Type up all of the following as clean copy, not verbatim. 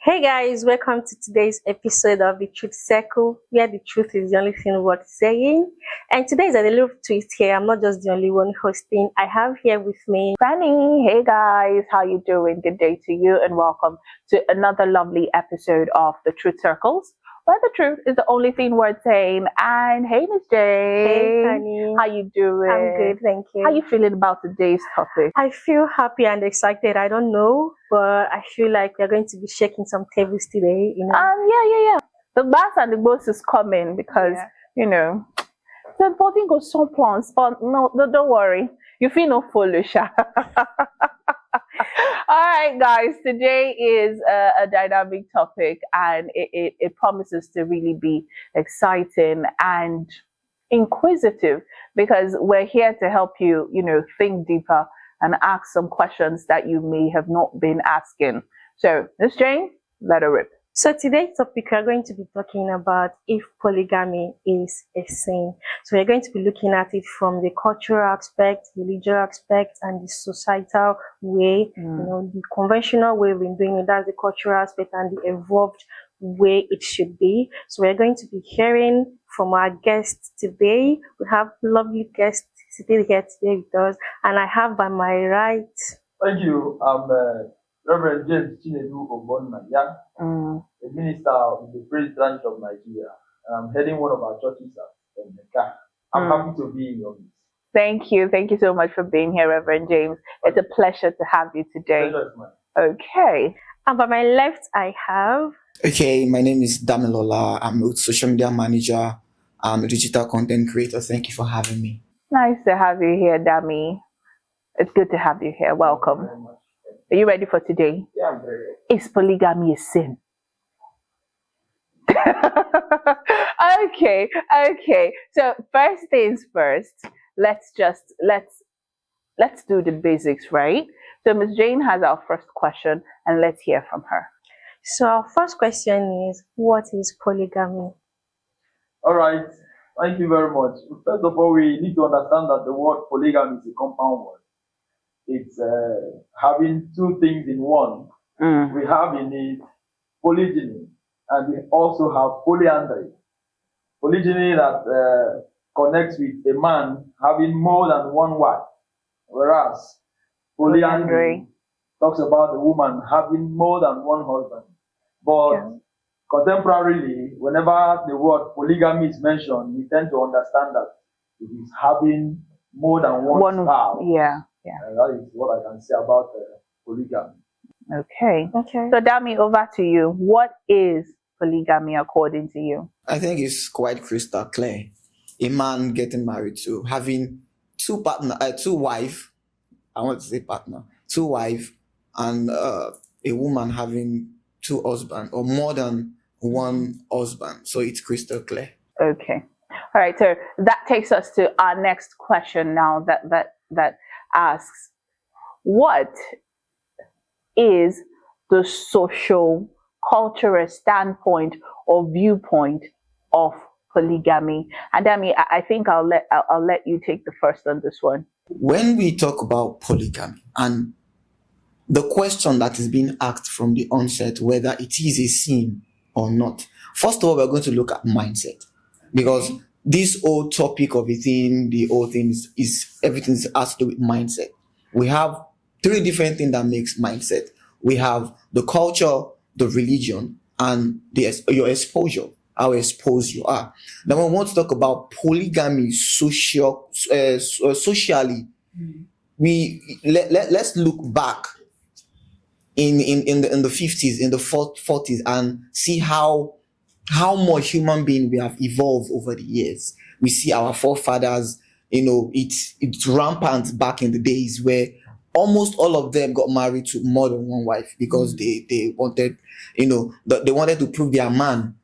Hey guys, welcome to today's episode of the Truth Circle, where the truth is the only thing worth saying. And today is a little twist here. I'm not just the only one hosting. I have here with me Frannie. Hey guys, how you doing? Good day to you and welcome to another lovely episode of the Truth Circles, where the truth is the only thing worth saying. And hey, Miss Jane. Hey Frannie. How you doing? I'm good, thank you. How you feeling about today's topic? I feel happy and excited. I don't know, but I feel like we're going to be shaking some tables today, Yeah. The bass and the boss is coming because, the body goes some plans, but no, don't worry. You feel no foolish. All right, guys, today is a dynamic topic and it promises to really be exciting and inquisitive because we're here to help you, think deeper and ask some questions that you may have not been asking. So, Ms. Jane, let her rip. So today's topic, we're going to be talking about if polygamy is a sin. So we're going to be looking at it from the cultural aspect, religious aspect, and the societal way, the conventional way we've been doing it. That's the cultural aspect and the evolved way it should be. So we're going to be hearing from our guests today. We have lovely guests sitting here today with us, and I have by my right. Thank you. Reverend James Chinedu a minister in the Praise Branch of Nigeria. I'm heading one of our churches in Mecca. I'm happy to be in your midst. Thank you. Thank you so much for being here, Reverend James. It's a pleasure to have you today. Pleasure is mine. Okay. And by my left, I have. Okay, my name is Damilola. I'm a social media manager. I'm a digital content creator. Thank you for having me. Nice to have you here, Dami. It's good to have you here. Welcome. Are you ready for today? Yeah, I'm very ready. Is polygamy a sin? Okay. So first things first, let's do the basics, right? So Ms. Jane has our first question and let's hear from her. So our first question is, what is polygamy? All right. Thank you very much. First of all, we need to understand that the word polygamy is a compound word. It's having two things in one. We have in it polygyny, and we also have polyandry. Polygyny that connects with a man having more than one wife, whereas polyandry talks about the woman having more than one husband. But contemporarily, whenever the word polygamy is mentioned, we tend to understand that it is having more than one spouse. Yeah. That is what I can say about polygamy. Okay. So Dami, over to you. What is polygamy according to you? I think it's quite crystal clear. A man getting married to having two wife, two wife, and a woman having two husbands or more than one husband. So it's crystal clear. Okay. All right. So that takes us to our next question now that asks, what is the social cultural standpoint or viewpoint of polygamy? And I think I'll let you take the first on this one. When we talk about polygamy and the question that is being asked from the onset, whether it is a sin or not, first of all, we're going to look at mindset, because this whole topic of a thing, the whole thing is everything has to do with mindset. We have three different things that makes mindset. We have the culture, the religion, and your exposure, how exposed you are. Now, when we want to talk about polygamy socially, let's look back in the 50s, in the 40s, and see how much human being we have evolved over the years. We see our forefathers, it's rampant back in the days where almost all of them got married to more than one wife because they wanted, they wanted to prove their man,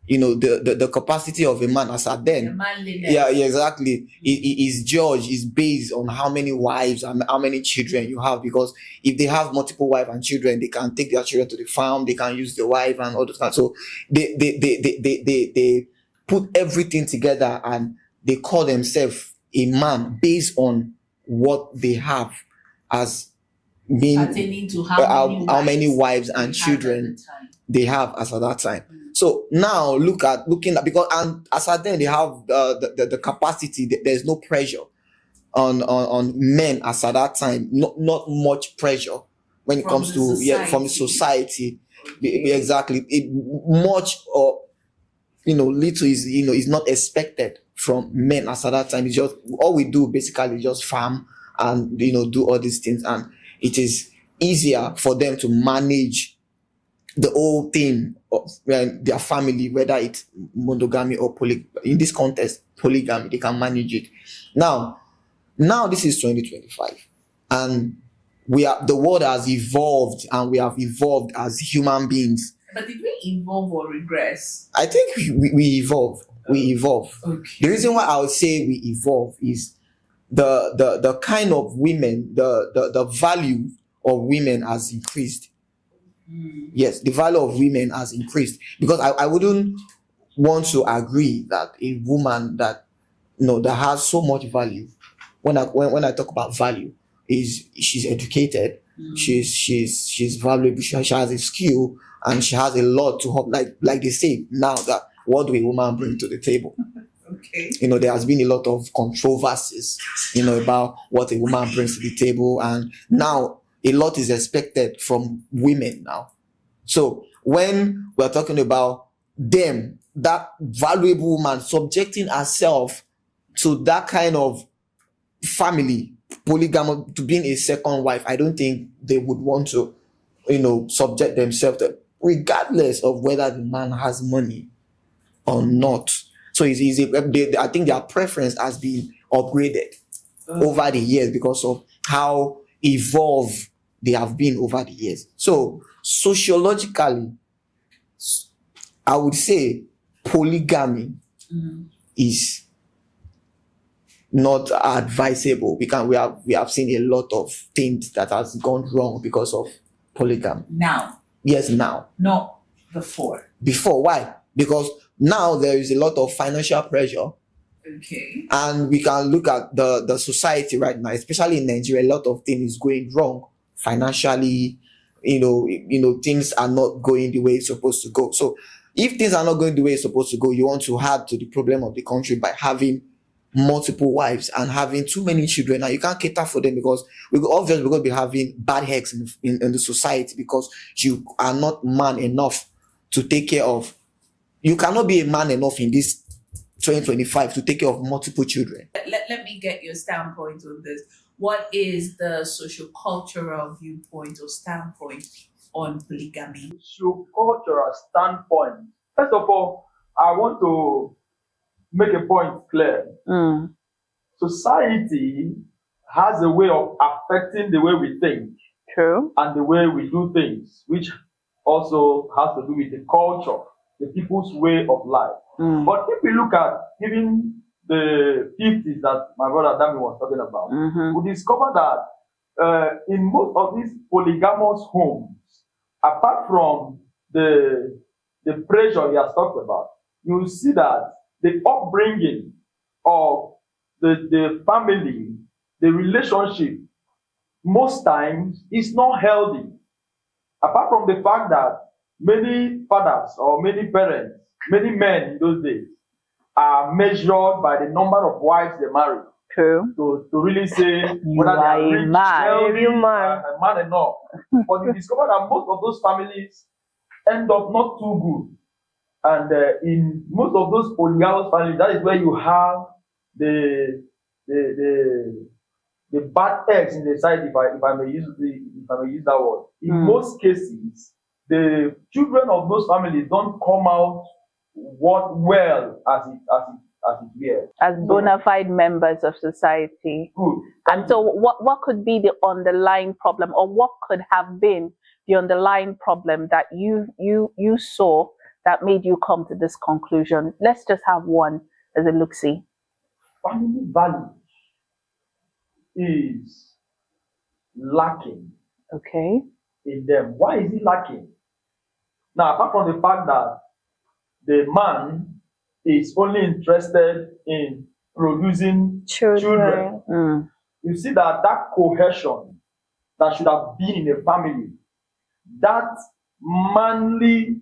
the capacity of a man as at then. Yeah, exactly. Is judged is based on how many wives and how many children you have, because if they have multiple wives and children, they can take their children to the farm, they can use the wife and all those kinds. So they put everything together and they call themselves a man based on what they have as being pertaining to how many wives and children they have as at that time. So now looking at, because and as at then they have the capacity. There's no pressure on men as at that time. Not much pressure when it comes to from society. Exactly. Much or little is not expected from men as at that time. It's just all we do basically is just farm and do all these things, and it is easier for them to manage the whole thing of their family, whether it's monogamy or in this context polygamy. They can manage it. Now this is 2025, and the world has evolved, and we have evolved as human beings. But did we evolve or regress? I think we evolve. We evolve. Okay. The reason why I would say we evolve is the kind of women, the value of women has increased. Yes, the value of women has increased, because I wouldn't want to agree that a woman that that has so much value, when I talk about value, is she's educated, she's valuable, she has a skill, and she has a lot to help. Like they say now, that what do a woman bring to the table? Okay. There has been a lot of controversies, about what a woman brings to the table, and now a lot is expected from women now. So when we're talking about them, that valuable woman subjecting herself to that kind of family, polygamy, to being a second wife, I don't think they would want to, subject themselves to, regardless of whether the man has money or not. So it's easy. I think their preference has been upgraded over the years because of how evolved they have been over the years. So sociologically, I would say polygamy is not advisable. We have seen a lot of things that has gone wrong because of polygamy. Now. Yes, now. Not before. Before, why? Because now there is a lot of financial pressure. Okay. And we can look at the society right now, especially in Nigeria. A lot of things is going wrong financially. Things are not going the way it's supposed to go. So if things are not going the way it's supposed to go, you want to add to the problem of the country by having multiple wives and having too many children. Now you can't cater for them, because we're going to be having bad eggs in the society, because you are not man enough to take care of. You cannot be a man enough in this 2025 to take care of multiple children. Let me get your standpoint on this. What is the socio-cultural viewpoint or standpoint on polygamy? Socio-cultural standpoint. First of all, I want to make a point clear. Society has a way of affecting the way we think. True. And the way we do things, which also has to do with the culture, the people's way of life. But if we look at even the 50s that my brother Dami was talking about, we discover that in most of these polygamous homes, apart from the pressure he has talked about, you will see that the upbringing of the family, the relationship, most times is not healthy. Apart from the fact that many fathers or many parents, many men in those days are measured by the number of wives they marry. True. To really say whether they are rich, healthy, man enough. But you discover that most of those families end up not too good. And in most of those polygamous families, that is where you have the bad eggs in the side, if I may use that word. In most cases, the children of those families don't come out well as it were. As bona fide members of society. Good. And so what could be the underlying problem, or what could have been the underlying problem that you saw that made you come to this conclusion? Let's just have one as a look-see. Family value is lacking. Okay. In them. Why is it lacking? Now, apart from the fact that the man is only interested in producing children. You see that cohesion that should have been in a family, that manly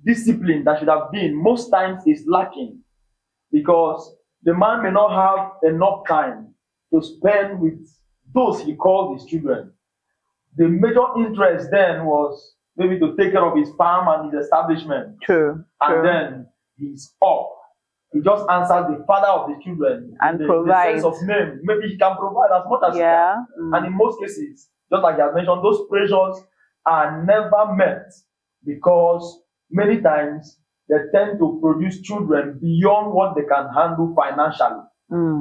discipline that should have been most times is lacking, because the man may not have enough time to spend with those he calls his children. The major interest then was maybe to take care of his farm and his establishment. True. And then he's off. He just answers the father of the children And the provides. sense of name. Maybe he can provide as much as he can. And in most cases, just like I have mentioned, those pressures are never met, because many times they tend to produce children beyond what they can handle financially.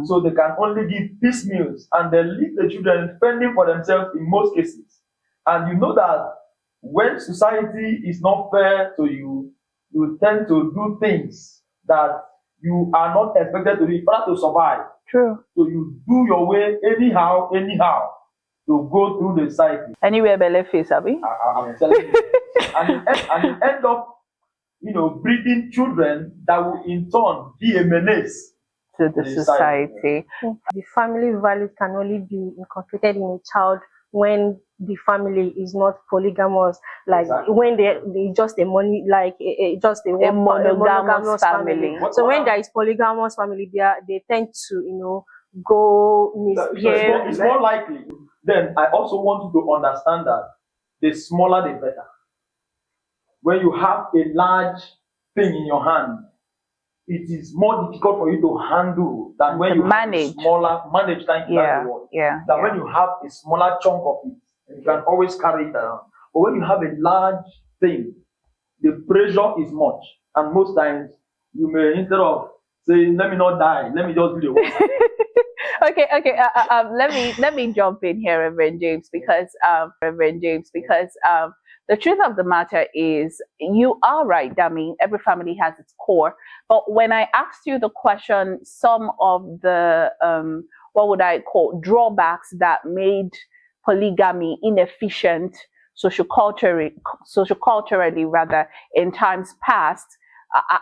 So they can only give piecemeals, and they leave the children fending for themselves in most cases. And you know that when society is not fair to you, you tend to do things that you are not expected to do in order to survive. True. So you do your way anyhow, to go through the cycle. Anywhere belly face, Abby. I'm telling you. and you end up, breeding children that will in turn be a menace To the society. The family values can only be inculcated in a child when the family is not polygamous, like Exactly. when they just a money, like just a monogamous family. So when there is polygamous family, they tend to go misbehave. It's more likely. Then I also want you to understand that the smaller the better. When you have a large thing in your hand, it is more difficult for you to handle than when you manage. have a smaller manage. Than when you have a smaller chunk of it, you can always carry it around. But when you have a large thing, the pressure is much, and most times you may, instead of saying "let me not die, let me just do the work." Okay. Let me jump in here, Reverend James, because the truth of the matter is, you are right, Dami. Every family has its core. But when I asked you the question, some of the what would I call drawbacks that made polygamy inefficient socioculturally rather in times past,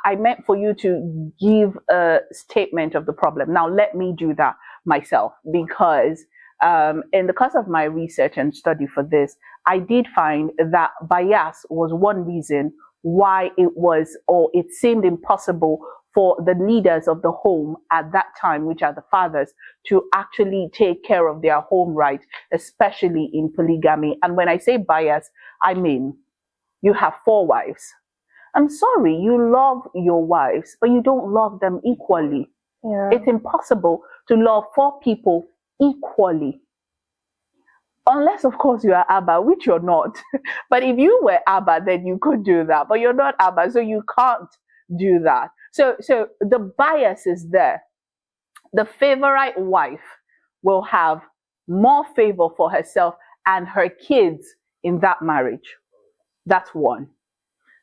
I meant for you to give a statement of the problem. Now let me do that myself, because in the course of my research and study for this, I did find that bias was one reason why it seemed impossible for the leaders of the home at that time, which are the fathers, to actually take care of their home right, especially in polygamy. And when I say bias, I mean you have 4 wives. I'm sorry, you love your wives, but you don't love them equally. Yeah. It's impossible to love 4 people equally. Unless, of course, you are Abba, which you're not. But if you were Abba, then you could do that. But you're not Abba, so you can't do that. So the bias is there. The favorite wife will have more favor for herself and her kids in that marriage. That's one.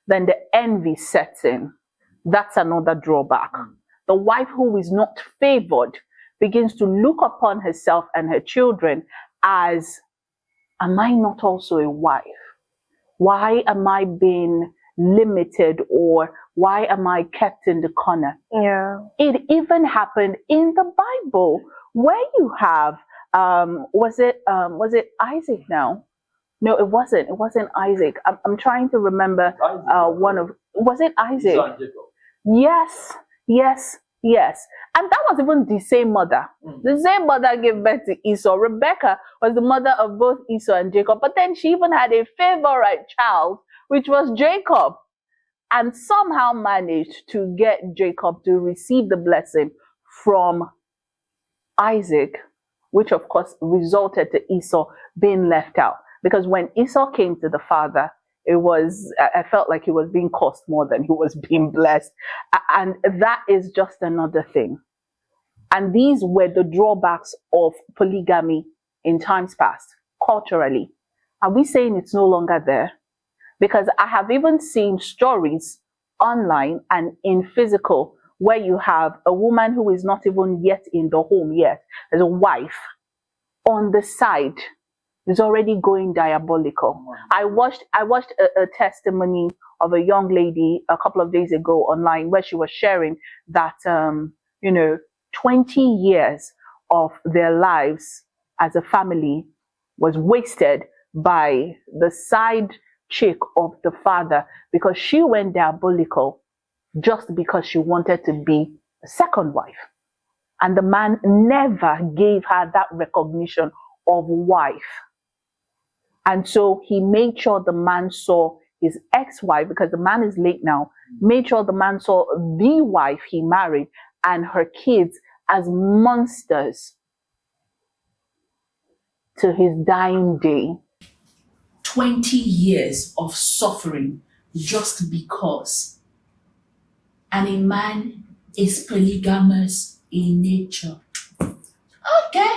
Then the envy sets in. That's another drawback. The wife who is not favored begins to look upon herself and her children as, am I not also a wife? Why am I being limited, or why am I kept in the corner? Yeah. It even happened in the Bible, where you have, was it Isaac now? No, it wasn't. It wasn't Isaac. I'm trying to remember was it Isaac? Yes. And that was even the same mother. The same mother gave birth to Esau. Rebecca was the mother of both Esau and Jacob. But then she even had a favorite child, which was Jacob, and somehow managed to get Jacob to receive the blessing from Isaac, which of course resulted to Esau being left out. Because when Esau came to the father, I felt like he was being cursed more than he was being blessed. And that is just another thing. And these were the drawbacks of polygamy in times past, culturally. Are we saying it's no longer there? Because I have even seen stories online and in physical where you have a woman who is not even yet in the home yet, as a wife, on the side, is already going diabolical. I watched a testimony of a young lady a couple of days ago online where she was sharing that 20 years of their lives as a family was wasted by the side chick of the father because she went diabolical just because she wanted to be a second wife. And the man never gave her that recognition of wife. And so he made sure the man saw his ex-wife, because the man is late now, made sure the man saw the wife he married and her kids as monsters to his dying day. 20 years of suffering just because. And a man is polygamous in nature. Okay.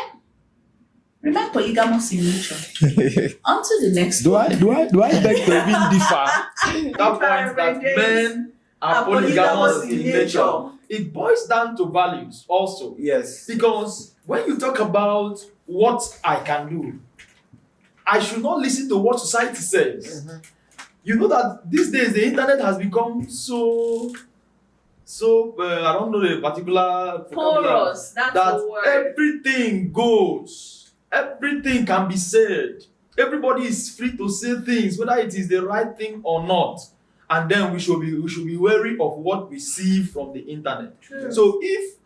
Remain polygamous in nature. On to the next Do one. I beg to even differ? That point that men are polygamous in nature. It boils down to values also. Yes. Because when you talk about what I can do, I should not listen to what society says. Mm-hmm. You know that these days the internet has become so I don't know the particular Porous, that's that the word. everything goes. Everything can be said. Everybody is free to say things, whether it is the right thing or not. And then we should be wary of what we see from the internet. True. So if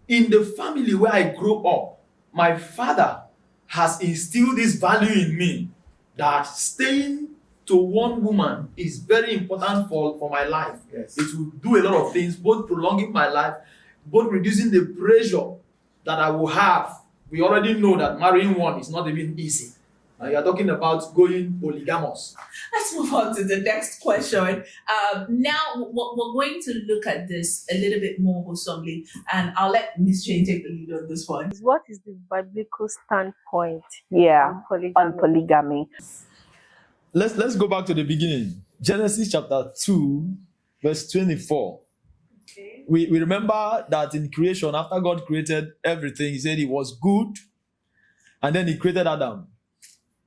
in the family where I grew up, my father has instilled this value in me that staying to one woman is very important for my life. Yes. It will do a lot of things, both prolonging my life, both reducing the pressure that I will have. We already know that marrying one is not even easy. And you are talking about going polygamous. Let's move on to the next question. Now, we're going to look at this a little bit more wholesomely, and I'll let Miss Jane take the lead on this one. What is the biblical standpoint Yeah, on polygamy? on polygamy. Let's go back to the beginning. Genesis chapter 2, verse 24. Okay. We remember that in creation, after God created everything, he said it was good. And then he created Adam.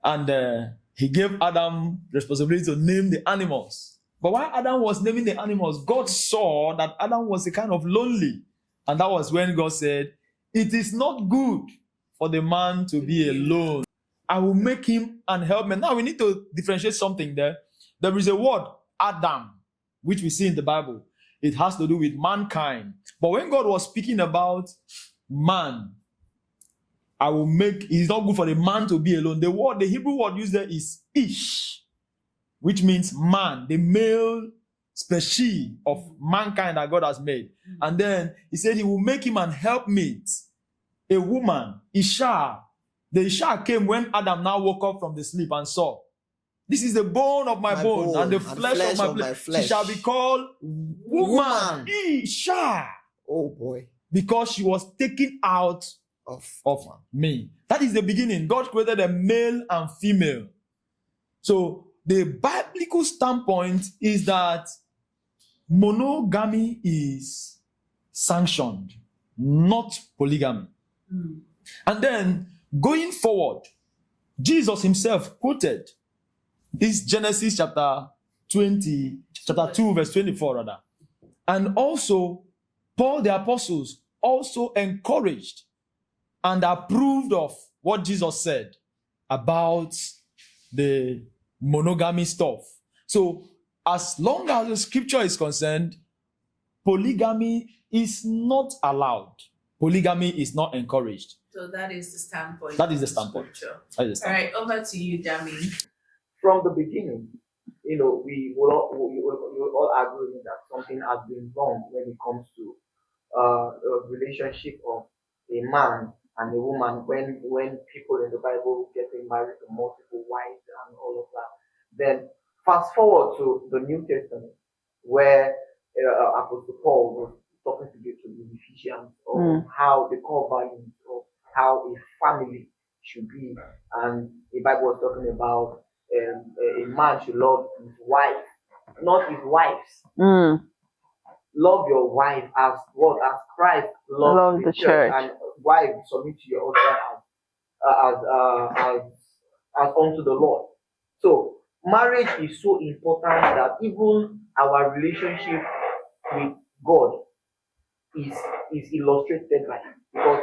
And he gave Adam responsibility to name the animals. But while Adam was naming the animals, God saw that Adam was a kind of lonely. And that was when God said, it is not good for the man to be alone. I will make him an helpmate. Now we need to differentiate something there. There is a word, Adam, which we see in the Bible. It has to do with mankind. But when God was speaking about man, it's not good for the man to be alone. The Hebrew word used there is ish, which means man, the male species of mankind that God has made. And then he said he will make him an helpmate, a woman, Isha. The Isha came when Adam now woke up from the sleep and saw, this is the bone of my bone and the flesh of my flesh. She shall be called woman. Isha. Oh boy. Because she was taken out of me. That is the beginning. God created a male and female. So the biblical standpoint is that monogamy is sanctioned, not polygamy. And then going forward, Jesus himself quoted this Genesis chapter 2 verse 24 rather. And also Paul the apostles also encouraged and approved of what Jesus said about the monogamy stuff. So as long as the scripture is concerned, polygamy is not allowed. Polygamy is not encouraged. So that is the standpoint. That is the standpoint. That is the All standpoint. right, over to you, Dami. From the beginning, we will all agree that something has been wrong when it comes to a relationship of a man and a woman when people in the Bible getting married to multiple wives and all of that. Then fast forward to the New Testament where Apostle Paul was talking to the Ephesians of how the core values of how a family should be, and the Bible was talking about a man should love his wife, not his wives. Love your wife as what? As Christ loved the church. And wife, submit to your husband as unto the Lord. So marriage is so important that even our relationship with God is illustrated by it, because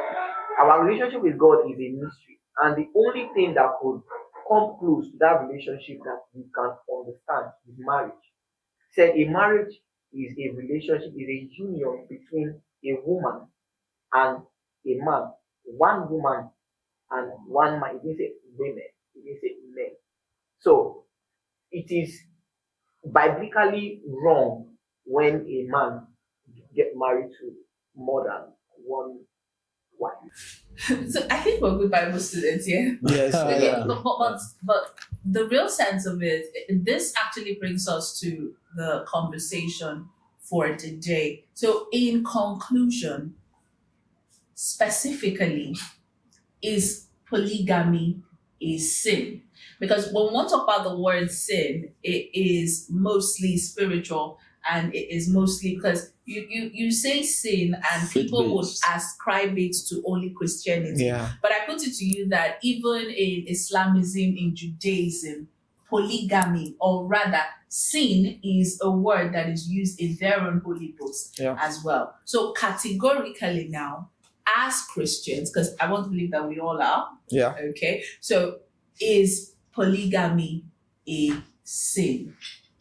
our relationship with God is a mystery, and the only thing that could come close to that relationship that we can understand is marriage. Said a marriage is a relationship, is a union between a woman and a man, one woman and one man. It didn't say women, it didn't say men. So it is biblically wrong when a man get married to more than one wife. So I think we're good Bible students, yeah. Yes. Yeah, but the real sense of it, this actually brings us to the conversation for today. So in conclusion, specifically, is polygamy a sin? Because when we want to talk about the word sin, it is mostly spiritual, and it is mostly because you say sin and people would ascribe it to only Christianity. Yeah. But I put it to you that even in Islamism, in Judaism, polygamy, or rather sin, is a word that is used in their own holy books as well. So categorically now, as Christians, because I want to believe that we all are, okay, so is polygamy a sin?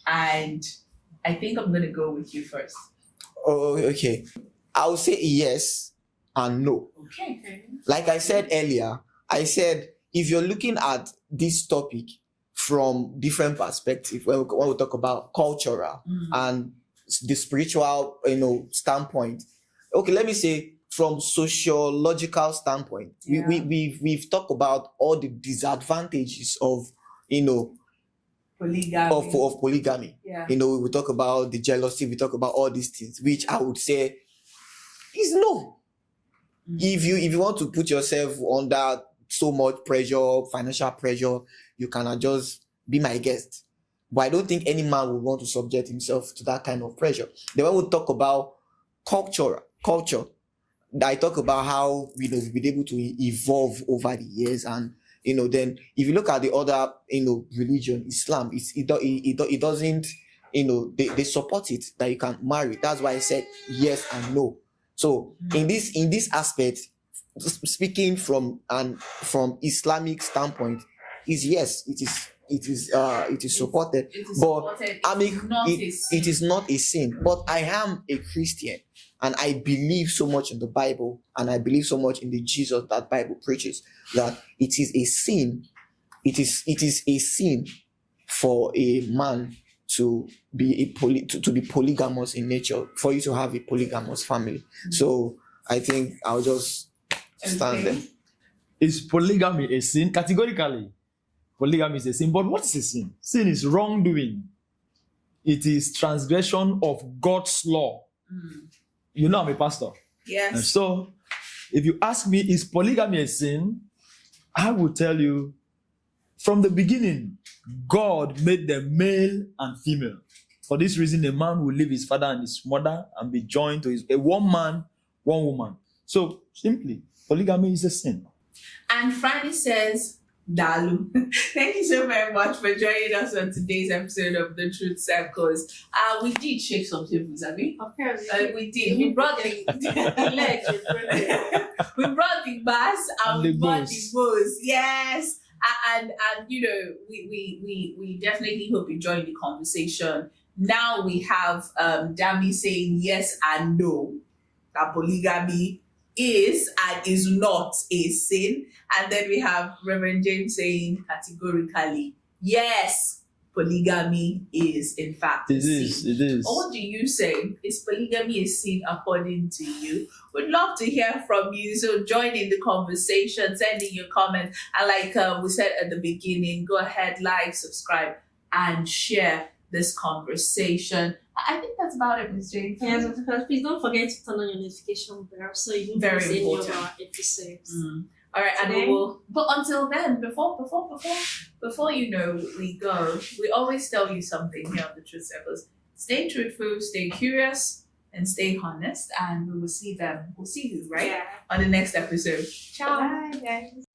And I think I'm going to go with you first. Oh, okay. I would say yes and no. Okay. Like I said earlier, I said if you're looking at this topic from different perspectives, when we talk about cultural and the spiritual, standpoint. Okay, let me say from sociological standpoint, we've talked about all the disadvantages of polygamy. Of polygamy. Yeah. We talk about the jealousy, we talk about all these things, which I would say is no. If you want to put yourself under so much pressure, financial pressure, you cannot just be my guest. But I don't think any man would want to subject himself to that kind of pressure. Then when we talk about culture, I talk about how we've been able to evolve over the years, and then if you look at the other religion, Islam, it doesn't, they support it that you can marry. That's why I said yes and no. So in this aspect, speaking from Islamic standpoint, is yes, it is supported. But I mean, it is not a sin. But I am a Christian, and I believe so much in the Bible, and I believe so much in the Jesus that Bible preaches, that it is a sin. It is a sin for a man to be to be polygamous in nature, for you to have a polygamous family. So I think I'll just stand there. Is polygamy a sin? Categorically, polygamy is a sin. But what is a sin? Sin is wrongdoing. It is transgression of God's law. I'm a pastor. Yes. And so, if you ask me, is polygamy a sin? I will tell you, from the beginning, God made them male and female. For this reason, a man will leave his father and his mother and be joined to a one man, one woman. So, simply, polygamy is a sin. And Frannie says, Dalu. Thank you so very much for joining us on today's episode of The Truth Circles. We did shake some tables, have we? Apparently. We did. We brought the we brought the bass and we brought the bows. Yes. And we definitely hope you joined the conversation. Now we have Dami saying yes and no, that polygamy is and is not a sin. And then we have Reverend James saying categorically, yes, polygamy is in fact a sin. It is. Or what do you say? Is polygamy a sin according to you? We'd love to hear from you. So join in the conversation, send in your comments. And like we said at the beginning, go ahead, like, subscribe, and share this conversation. I think that's about it, Ms. Jane. Yes, because please don't forget to turn on your notification bell so you don't miss any of our episodes. All right, and we will. But until then, before we go, we always tell you something here on the Truth Circles. Stay truthful, stay curious, and stay honest. And we will see them. We'll see you on the next episode. Ciao. Bye, guys.